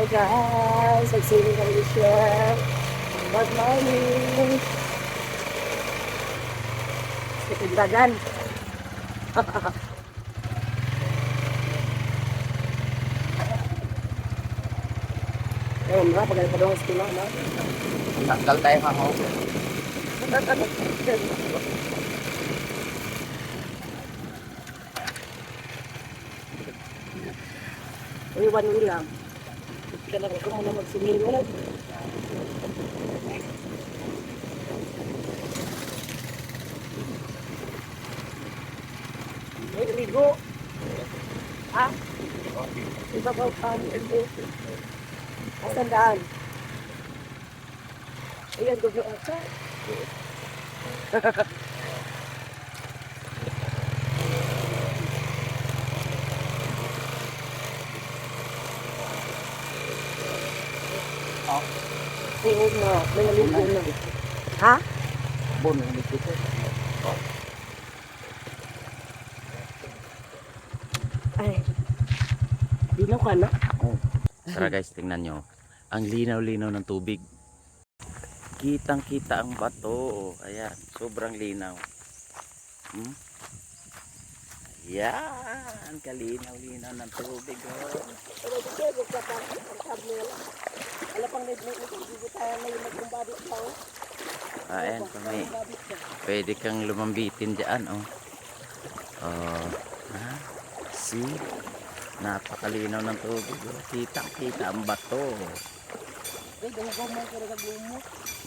Hello guys, magsiling kami share. Good morning. Itindagan. Ayun mga pagkali pa doon sa kilo, no? Tanggal tayo hahaw. Uy, one way lang. Kaya lang ako muna magsimil mo lang. Uy, ligo. Ha? Iba ba pa? Asan daan? Ayan, gusto ko sa. Oo na, may naligo na. Ha? Bon, hindi ko. Ay. Dinaw ka na? Oh. Tara guys, tingnan nyo. Ang linaw-linaw ng tubig. Kitang-kita ang bato. Ayan, sobrang linaw. Ayan, kalinaw-linaw ng tubig. Oh. Pero sige, magkapang ala pang nagbigo tayo na yung magkumbabit pa. Ayan, pwede kang lumambitin dyan. Oh. Oh. Ha? See? Napakalinaw ng tubig. Oh. Kitang-kita ang bato.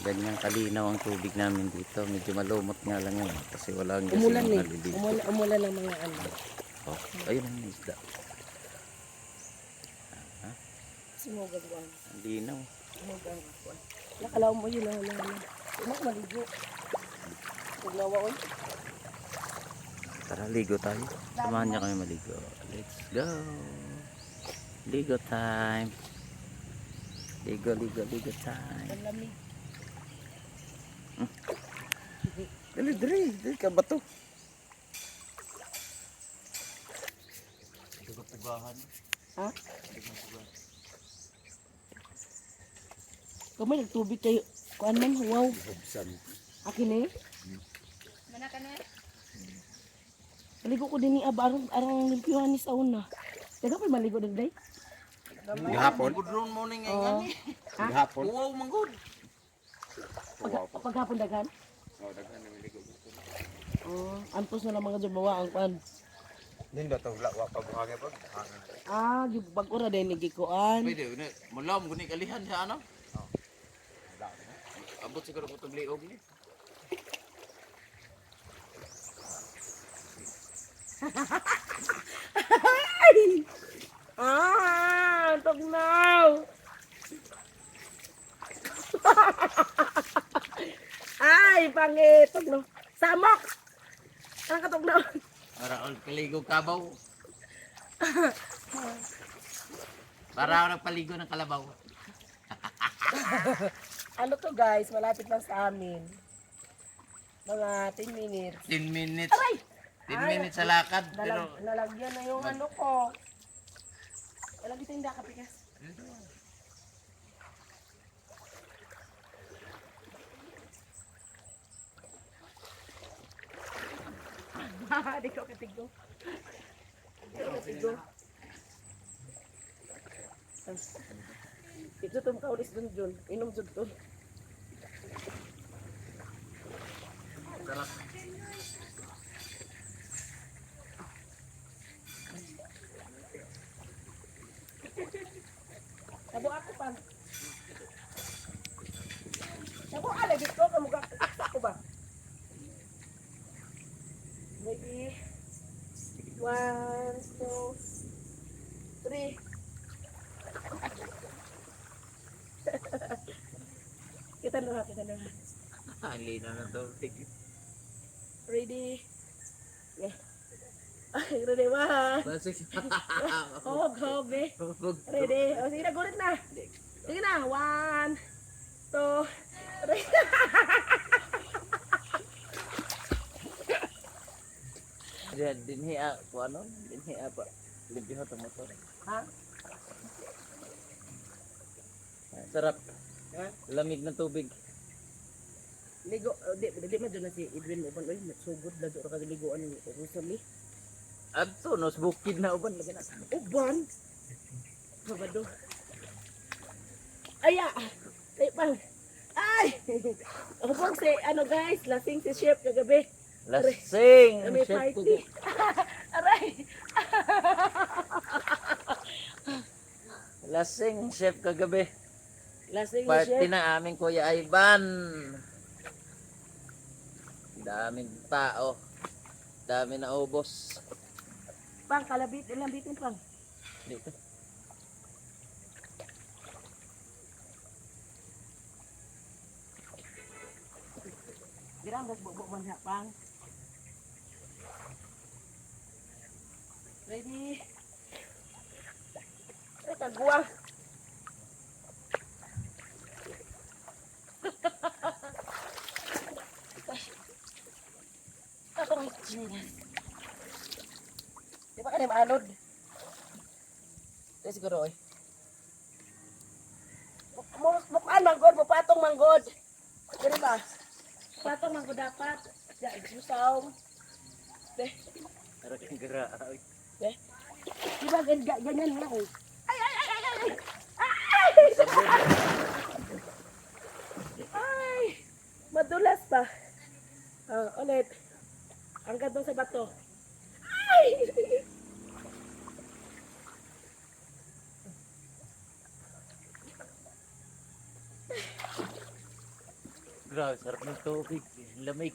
Ganyan kalinaw ang tubig namin dito. Medyo malumot nga lang yun. Kasi wala ang umulan gasing eh. naliligo. Umulan ng mga ano. Oh, ayun ang isda. Sinugan ko. Ang linaw. Sinugan ko. Nakalaw mo yun. Umak maligo. Huwag nawaon. Tara, ligo tayo. Samahan niya kami maligo. Let's go. Ligo time. Ligo time. Ang lamig. Dali ka ba to? Ha? Kamay nagtubig kayo. Kuan man, wow. Akin eh. Mana ka na? Maligo ko din ni Aba. Arang limpyuhan ni sauna. Taga pa maligo nagday? Gahapon? Gudron mo na ngayon. Gahapon? Wow, manggod. Paghapon dagan? Oh, daghan na maligo. Antos na lang mga jumawa ang pan. Hindi ba ito wa pagbuhangin pa? Bag-ura din nagikuan. Pwede, mula mo guni kalihan sa ano? Abot siguro ko itong liog ni. Tugnaw! Ay, pangit! Tugnaw! Samok! Ang katugnaw! Para all kaligo kabaw. Para ako nagpaligo ng kalabaw. Ano to guys, malapit lang sa amin. Mga 10 minutes. 10 minutes. Aray! 10 minutes sa lakad. Pero Nalagyan na yung ano ko. Nalagyan ito yung dakapikas. Di ko katigo. Ito itong kaulis dun dun. Inom dun dun. Sabo ako pa. Sabo ka lagi ko. Kamukha ko ba? Maybe 1, 2, 3. Kita na. ang linaw ng tubig. Ready? Yeah. Ay, ready ba? Hog, eh. Ready? O, sige na, gulit na. Sige na, 1, 2, 3. Dinhi ko ano? Dinhi pa. Limpyo to motor. Ha? Sarap. Ha? Lamig ng tubig. Ligo, di man doon na si Edwin uban. Uy, sugod na doon ka liguan ni Rosalie. Adto nos bukid na uban lagi na. Uban? Babado. Aya! Ay, pang! Ay! Ubang si, ano guys, lasing si Chef kagabi. Lasing. May Chef party. Aray! Lasing chef kagabi. Lasing si Party Chef. na aming Kuya Ivan. Daming tao. Dami na ubos. Pang, kalabit, ilang bitin pang. Dito. Girang gas bubuk man siya, pang. Ready? Ay, kagwa. Ako may chinelas. Di ba ka na maalod? Ito siguro, oy. Bukaan manggod, bupatong manggod. Gani ba? Patong manggod dapat. Ya, susaw. Deh, Harap yung gara. deh. Di ba ganyan nga, oy. Ay! Ay! Madulas pa. Ulit. Ang gandong sa bato. Ay! Grabe, sarap ng tubig. Lamig.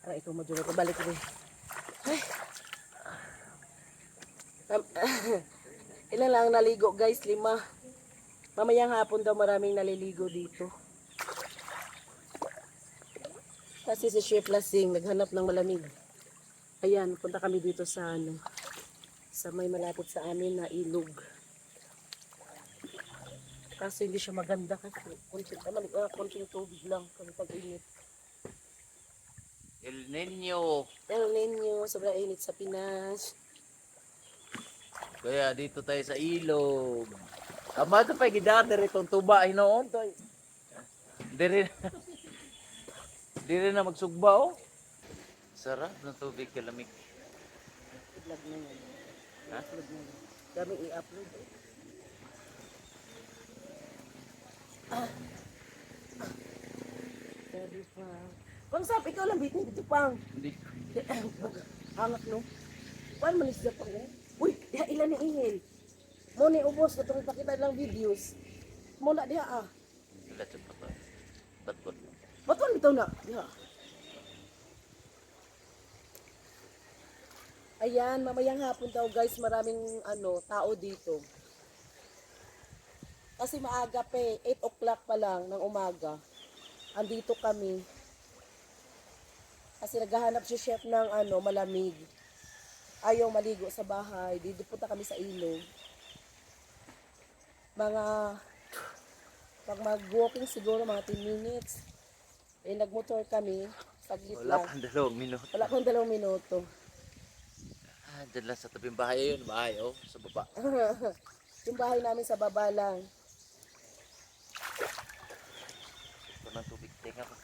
Aray, ito maduro ko. Balik ko. Ay. Ilan lang naligo guys? 5. Mamayang hapon daw maraming naliligo dito. Kasi si Chef Lasing naghanap ng malamig. Ayan, punta kami dito sa ano, sa may malapit sa amin na ilog. Kasi hindi siya maganda kasi konting tubig lang kami pag-init. El Nino. El Nino, sobrang init sa Pinas. Kaya dito tayo sa ilog. Ama ito pa gidar itong tuba ay noon to. Dire dire na magsugba oh. Sarap ng tubig kalamig. Vlog na yan. Ha? Upload na yan. Daming i-upload eh. Sabi pa. Pang sap, ikaw lang bitin dito pang. Hindi. Hangat no. Paano manis na pang eh? Uy, diha ilan ni ingil. Mo ni ubos, katong ipakita lang videos. Muna diha ah. Let's go. Ba't Ba't bitaw na? Diha. Ayan, mamayang hapon daw guys, maraming ano, tao dito. Kasi maaga pa eh, 8 o'clock pa lang ng umaga. Andito kami. Kasi naghahanap si chef ng ano, malamig. Ayaw maligo sa bahay. Dito punta kami sa ilog. Pag mag-walking siguro mga 10 minutes. Eh, nagmotor kami. Saglit wala lang. pang 2 minuto. Wala pang 2 minuto. Ah, dyan lang sa tabing bahay yun. Bahay oh, sa baba. Yung bahay namin sa baba lang. Ito ng tubig. Teka pa.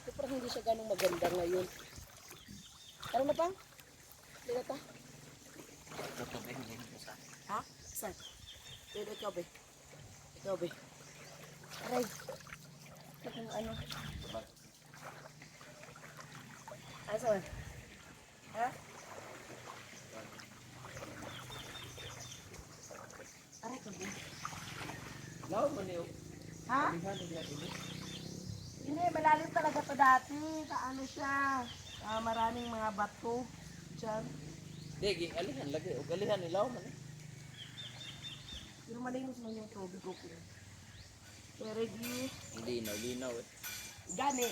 So, parang hindi siya ganong maganda ngayon. Tara na pang? Hindi na ta? Ito tubig. Ha? Saan? Dito, ikaw be. Ikaw be. Aray. Ito kung ano. Ah, saan? Ha? Aray ka be. Lawan mo niyo. Ha? Hindi, malalim talaga to dati. Kaano siya? Maraming mga bato. Diyan. Hindi, alihan lagi. O alihan ilaw man eh. Pero malinis man yung tubig ko. Okay, ready? Linaw eh. Gani.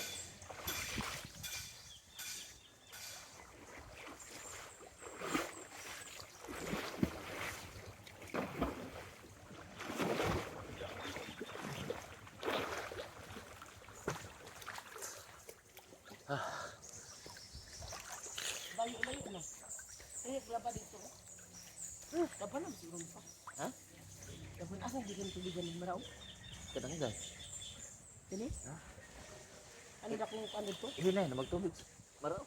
Layo na. Wala pa dito. Dapat na siguro pa. Ha? Dapat asa bigan tubigan ng maraw. Kadang guys. Dili? Ano da kung ano to? Hinay na magtubig. Maraw.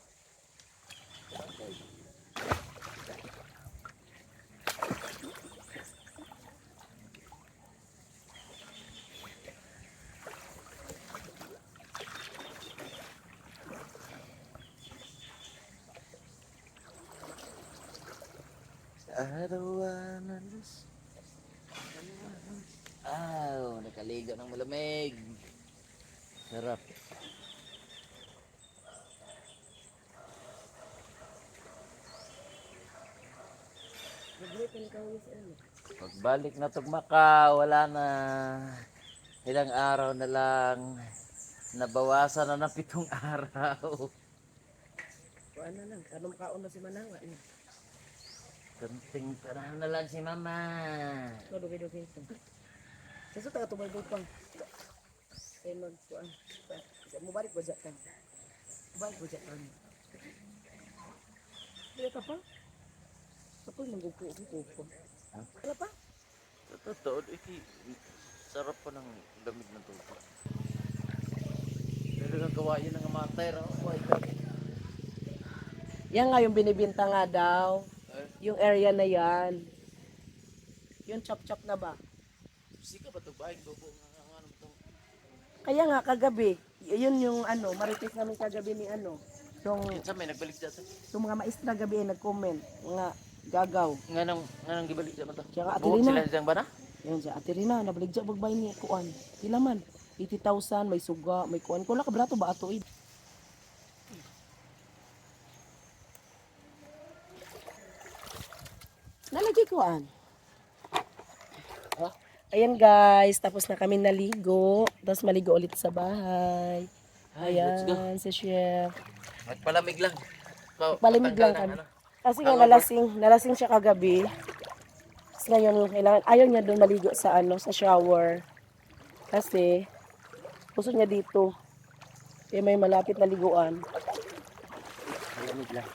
Araw-araw. Nakaligo ng malamig. Sarap. Nagluto ka wis ano. Pagbalik na tugmaka, wala na. Ilang araw na lang. Nabawasan na ng 7 araw. Kuan na lang, kanong kaon na si Mananga ni. Kunting panahon na lang si mama. Dugay-dugay ito. Kasi taga tubay pa. Kaya kuan. Mo balik ba kan? Balik ba kan? Dili ka pa? Ako nanggupo-gupo. Wala pa? Totoo, sarap pa ng lamig ng tubig. Pero ang kawain ng matay raw. Yan nga yung binibinta nga daw. Yung area na yan. Yung chop-chop na ba? Sika ba ito bahay? Bobo nga ano ito. Kaya nga kagabi, yun yung ano, marites namin kagabi ni ano. Yung Kinsa may nagbalik dyan. mga maestra gabi ay nag-comment, mga gagaw. Nganong gibalik dyan ito? Tsaka Ate Buhok Rina. sila dyan ba na? Yan siya, Ate Rina, nabaligya bagbay niya kuan. Di naman, 80,000, may suga, may kuan. Kung nakabrato ba ato eh. Nalagay kuan. Ayan guys, tapos na kami naligo. Tapos maligo ulit sa bahay. Ay, let's go. Ayan, si Chef. Magpalamig lang. Palimig lang kami. Kasi nga nalasing siya kagabi. Tapos ngayon, kailangan, ayaw niya doon maligo sa ano, sa shower. Kasi, gusto niya dito. Kaya may malapit na liguan. Palamig lang.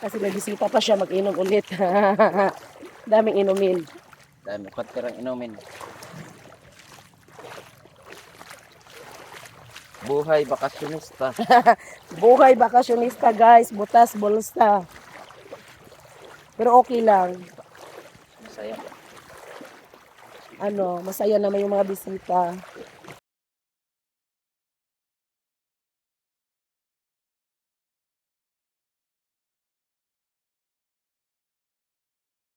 Kasi may bisita pa siya, mag-inom ulit. Daming inumin. Dami, patirang inumin. Buhay bakasyonista. Buhay bakasyonista guys, butas, bolsa. Pero okay lang. Masaya. Masaya naman yung mga bisita.